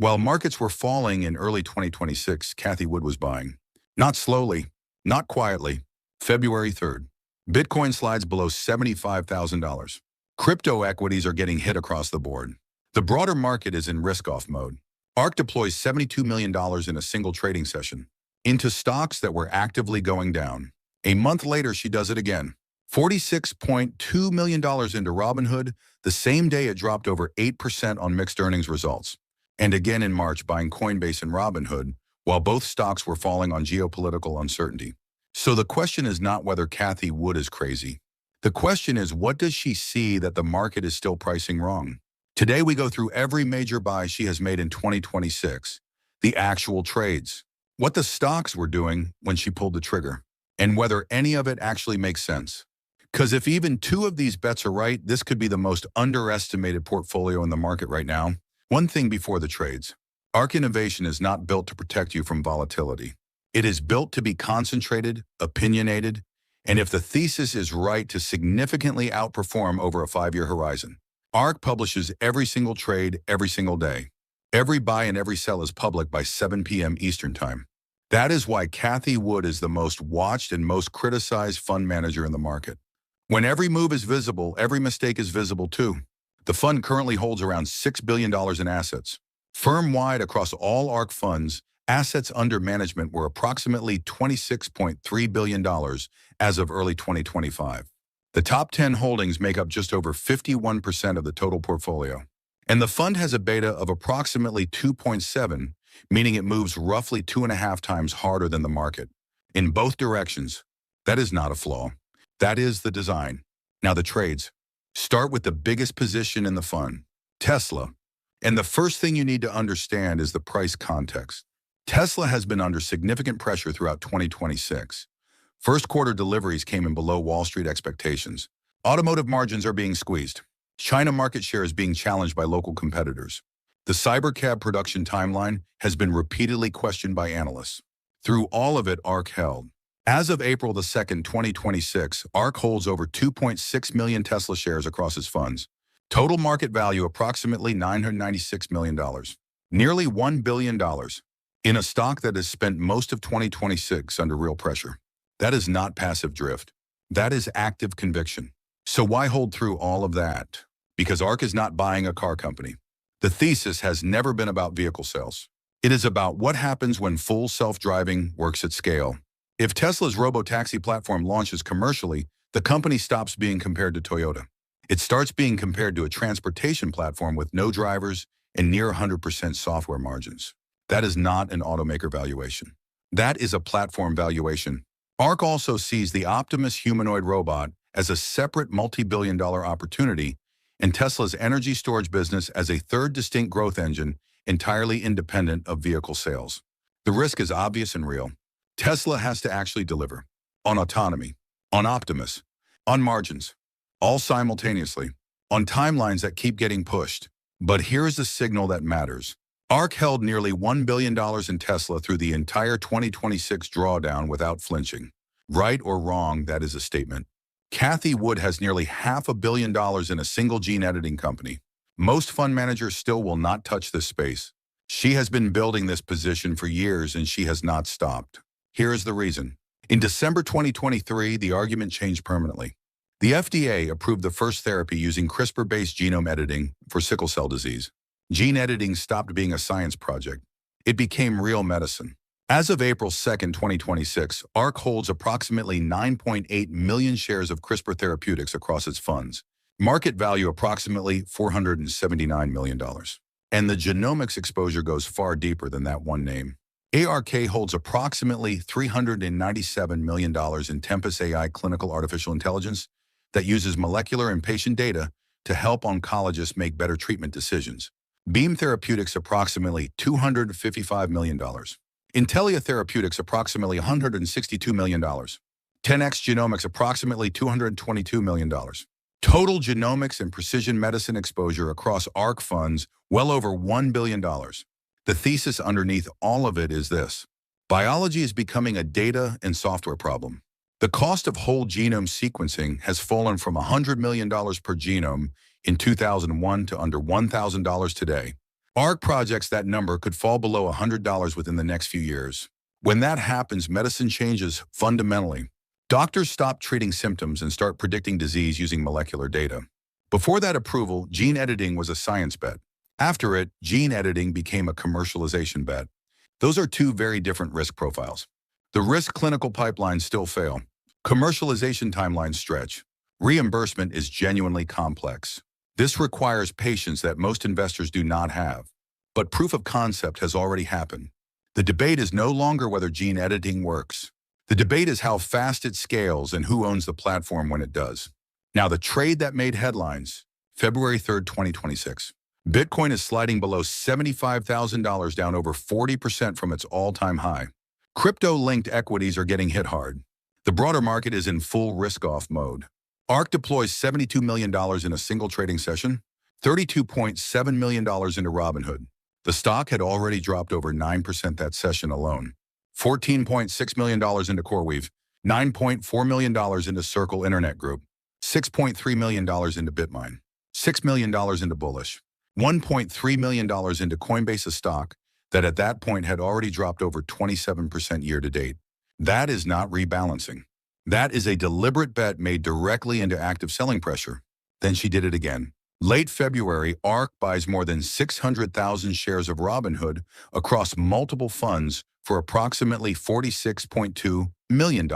While markets were falling in early 2026, Cathie Wood was buying. Not slowly, not quietly. February 3rd. Bitcoin slides below $75,000. Crypto equities are getting hit across the board. The broader market is in risk-off mode. ARK deploys $72 million in a single trading session into stocks that were actively going down. A month later, she does it again. $46.2 million into Robinhood, the same day it dropped over 8% on mixed earnings results. And again in March, buying Coinbase and Robinhood, while both stocks were falling on geopolitical uncertainty. So the question is not whether Cathie Wood is crazy. The question is, what does she see that the market is still pricing wrong? Today, we go through every major buy she has made in 2026, the actual trades, what the stocks were doing when she pulled the trigger, and whether any of it actually makes sense. Because if even two of these bets are right, this could be the most underestimated portfolio in the market right now. One thing before the trades. ARK Innovation is not built to protect you from volatility. It is built to be concentrated, opinionated, and if the thesis is right, to significantly outperform over a 5-year horizon. ARK publishes every single trade every single day. Every buy and every sell is public by 7 p.m. Eastern Time. That is why Cathie Wood is the most watched and most criticized fund manager in the market. When every move is visible, every mistake is visible too. The fund currently holds around $6 billion in assets. Firm-wide across all ARK funds, assets under management were approximately $26.3 billion as of early 2025. The top 10 holdings make up just over 51% of the total portfolio. And the fund has a beta of approximately 2.7, meaning it moves roughly 2.5 times harder than the market. In both directions. That is not a flaw. That is the design. Now the trades. Start with the biggest position in the fund, Tesla. And the first thing you need to understand is the price context. Tesla has been under significant pressure throughout 2026. First quarter deliveries came in below Wall Street expectations. Automotive margins are being squeezed. China market share is being challenged by local competitors. The Cybercab production timeline has been repeatedly questioned by analysts. Through all of it, ARK held. As of April 2nd, 2026, ARK holds over 2.6 million Tesla shares across its funds. Total market value approximately $996 million. Nearly $1 billion. In a stock that has spent most of 2026 under real pressure. That is not passive drift. That is active conviction. So why hold through all of that? Because ARK is not buying a car company. The thesis has never been about vehicle sales. It is about what happens when full self-driving works at scale. If Tesla's robo-taxi platform launches commercially, the company stops being compared to Toyota. It starts being compared to a transportation platform with no drivers and near 100% software margins. That is not an automaker valuation. That is a platform valuation. ARK also sees the Optimus humanoid robot as a separate multi-billion-dollar opportunity and Tesla's energy storage business as a third distinct growth engine entirely independent of vehicle sales. The risk is obvious and real. Tesla has to actually deliver on autonomy, on Optimus, on margins, all simultaneously, on timelines that keep getting pushed. But here's the signal that matters. ARK held nearly $1 billion in Tesla through the entire 2026 drawdown without flinching. Right or wrong, that is a statement. Cathie Wood has nearly $500 million in a single gene editing company. Most fund managers still will not touch this space. She has been building this position for years and she has not stopped. Here is the reason. In December 2023, the argument changed permanently. The FDA approved the first therapy using CRISPR-based genome editing for sickle cell disease. Gene editing stopped being a science project. It became real medicine. As of April 2nd, 2026, ARK holds approximately 9.8 million shares of CRISPR Therapeutics across its funds. Market value approximately $479 million. And the genomics exposure goes far deeper than that one name. ARKK holds approximately $397 million in Tempus AI clinical artificial intelligence that uses molecular and patient data to help oncologists make better treatment decisions. Beam Therapeutics approximately $255 million. Intellia Therapeutics approximately $162 million. 10x Genomics approximately $222 million. Total genomics and precision medicine exposure across ARK funds well over $1 billion. The thesis underneath all of it is this. Biology is becoming a data and software problem. The cost of whole genome sequencing has fallen from $100 million per genome in 2001 to under $1,000 today. ARK projects that number could fall below $100 within the next few years. When that happens, medicine changes fundamentally. Doctors stop treating symptoms and start predicting disease using molecular data. Before that approval, gene editing was a science bet. After it, gene editing became a commercialization bet. Those are two very different risk profiles. The risk clinical pipelines still fail. Commercialization timelines stretch. Reimbursement is genuinely complex. This requires patience that most investors do not have. But proof of concept has already happened. The debate is no longer whether gene editing works. The debate is how fast it scales and who owns the platform when it does. Now, the trade that made headlines, February 3rd, 2026. Bitcoin is sliding below $75,000, down over 40% from its all-time high. Crypto-linked equities are getting hit hard. The broader market is in full risk-off mode. ARK deploys $72 million in a single trading session, $32.7 million into Robinhood. The stock had already dropped over 9% that session alone. $14.6 million into CoreWeave, $9.4 million into Circle Internet Group, $6.3 million into Bitmine, $6 million into Bullish, $1.3 million into Coinbase, a stock that at that point had already dropped over 27% year to date. That is not rebalancing. That is a deliberate bet made directly into active selling pressure. Then she did it again. Late February, ARK buys more than 600,000 shares of Robinhood across multiple funds for approximately $46.2 million.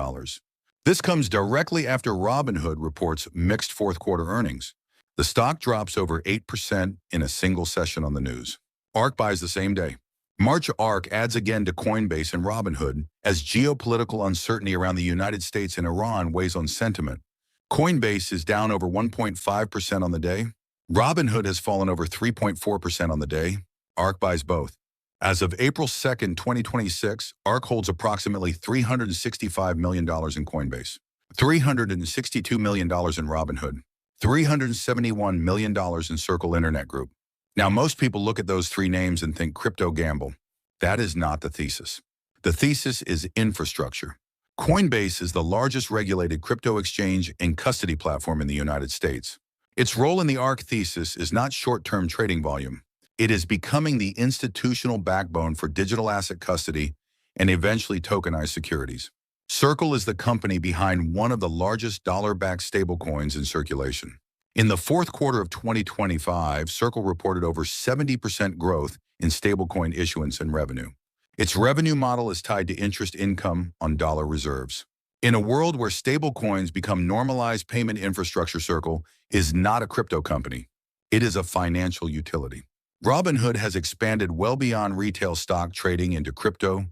This comes directly after Robinhood reports mixed fourth quarter earnings. The stock drops over 8% in a single session on the news. ARK buys the same day. March, ARK adds again to Coinbase and Robinhood as geopolitical uncertainty around the United States and Iran weighs on sentiment. Coinbase is down over 1.5% on the day. Robinhood has fallen over 3.4% on the day. ARK buys both. As of April 2nd, 2026, ARK holds approximately $365 million in Coinbase, $362 million in Robinhood, $371 million in Circle Internet Group. Now, most people look at those three names and think crypto gamble. That is not the thesis. The thesis is infrastructure. Coinbase is the largest regulated crypto exchange and custody platform in the United States. Its role in the ARK thesis is not short-term trading volume. It is becoming the institutional backbone for digital asset custody and eventually tokenized securities. Circle is the company behind one of the largest dollar-backed stablecoins in circulation. In the fourth quarter of 2025, Circle reported over 70% growth in stablecoin issuance and revenue. Its revenue model is tied to interest income on dollar reserves. In a world where stablecoins become normalized payment infrastructure, Circle is not a crypto company. It is a financial utility. Robinhood has expanded well beyond retail stock trading into crypto,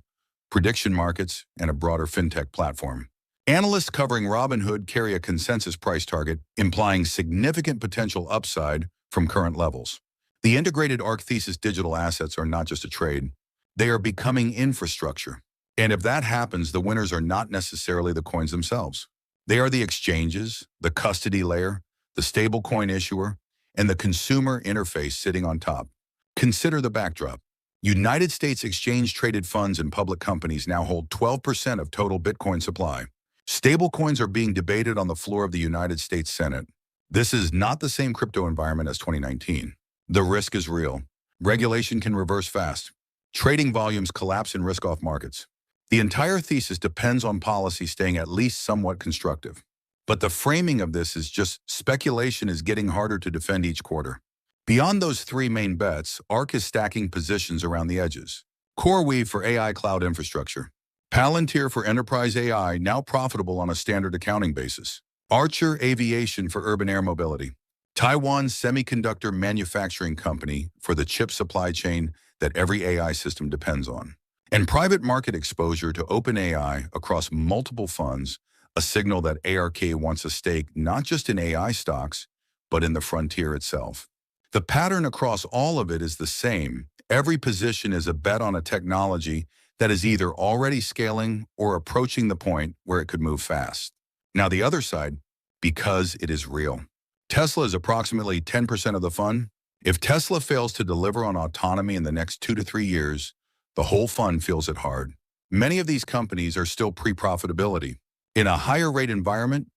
prediction markets, and a broader fintech platform. Analysts covering Robinhood carry a consensus price target, implying significant potential upside from current levels. The integrated ARK thesis digital assets are not just a trade. They are becoming infrastructure. And if that happens, the winners are not necessarily the coins themselves. They are the exchanges, the custody layer, the stablecoin issuer, and the consumer interface sitting on top. Consider the backdrop. United States exchange-traded funds and public companies now hold 12% of total Bitcoin supply. Stablecoins are being debated on the floor of the United States Senate. This is not the same crypto environment as 2019. The risk is real. Regulation can reverse fast. Trading volumes collapse in risk-off markets. The entire thesis depends on policy staying at least somewhat constructive. But the framing of this is just speculation is getting harder to defend each quarter. Beyond those three main bets, ARK is stacking positions around the edges. CoreWeave for AI cloud infrastructure. Palantir for enterprise AI, now profitable on a standard accounting basis. Archer Aviation for urban air mobility. Taiwan Semiconductor Manufacturing Company for the chip supply chain that every AI system depends on. And private market exposure to OpenAI across multiple funds, a signal that ARKK wants a stake not just in AI stocks, but in the frontier itself. The pattern across all of it is the same. Every position is a bet on a technology that is either already scaling or approaching the point where it could move fast. Now the other side, because it is real. Tesla is approximately 10% of the fund. If Tesla fails to deliver on autonomy in the next 2 to 3 years, the whole fund feels it hard. Many of these companies are still pre-profitability. In a higher rate environment,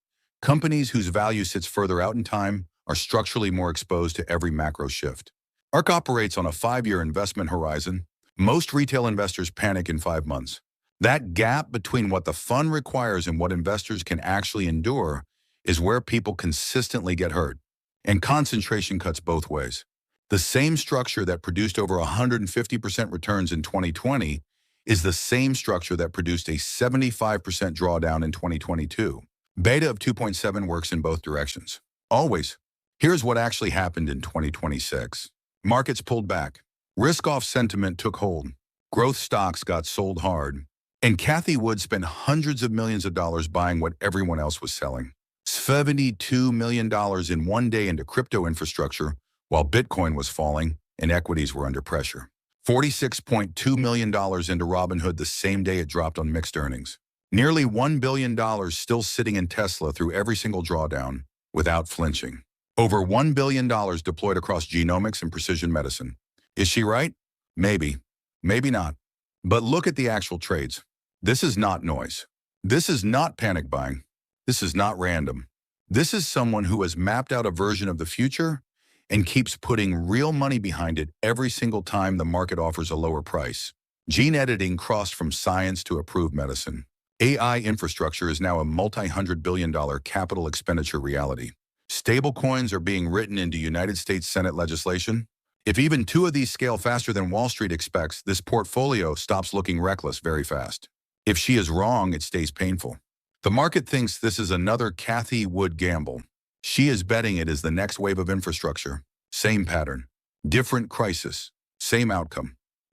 companies whose value sits further out in time are structurally more exposed to every macro shift. ARK operates on a 5-year investment horizon. Most retail investors panic in 5 months. That gap between what the fund requires and what investors can actually endure is where people consistently get hurt. And concentration cuts both ways. The same structure that produced over 150% returns in 2020 is the same structure that produced a 75% drawdown in 2022. Beta of 2.7 works in both directions. Always. Here's what actually happened in 2026. Markets pulled back. Risk-off sentiment took hold. Growth stocks got sold hard. And Cathie Wood spent hundreds of millions of dollars buying what everyone else was selling. $72 million in one day into crypto infrastructure while Bitcoin was falling and equities were under pressure. $46.2 million into Robinhood the same day it dropped on mixed earnings. Nearly $1 billion still sitting in Tesla through every single drawdown without flinching. Over $1 billion deployed across genomics and precision medicine. Is she right? Maybe. Maybe not. But look at the actual trades. This is not noise. This is not panic buying. This is not random. This is someone who has mapped out a version of the future and keeps putting real money behind it every single time the market offers a lower price. Gene editing crossed from science to approved medicine. AI infrastructure is now a multi-hundred-billion-dollar capital expenditure reality. Stablecoins are being written into United States Senate legislation. If even 2 of these scale faster than Wall Street expects, this portfolio stops looking reckless very fast. If she is wrong, it stays painful. The market thinks this is another Cathie Wood gamble. She is betting it is the next wave of infrastructure. Same pattern. Different crisis. Same outcome.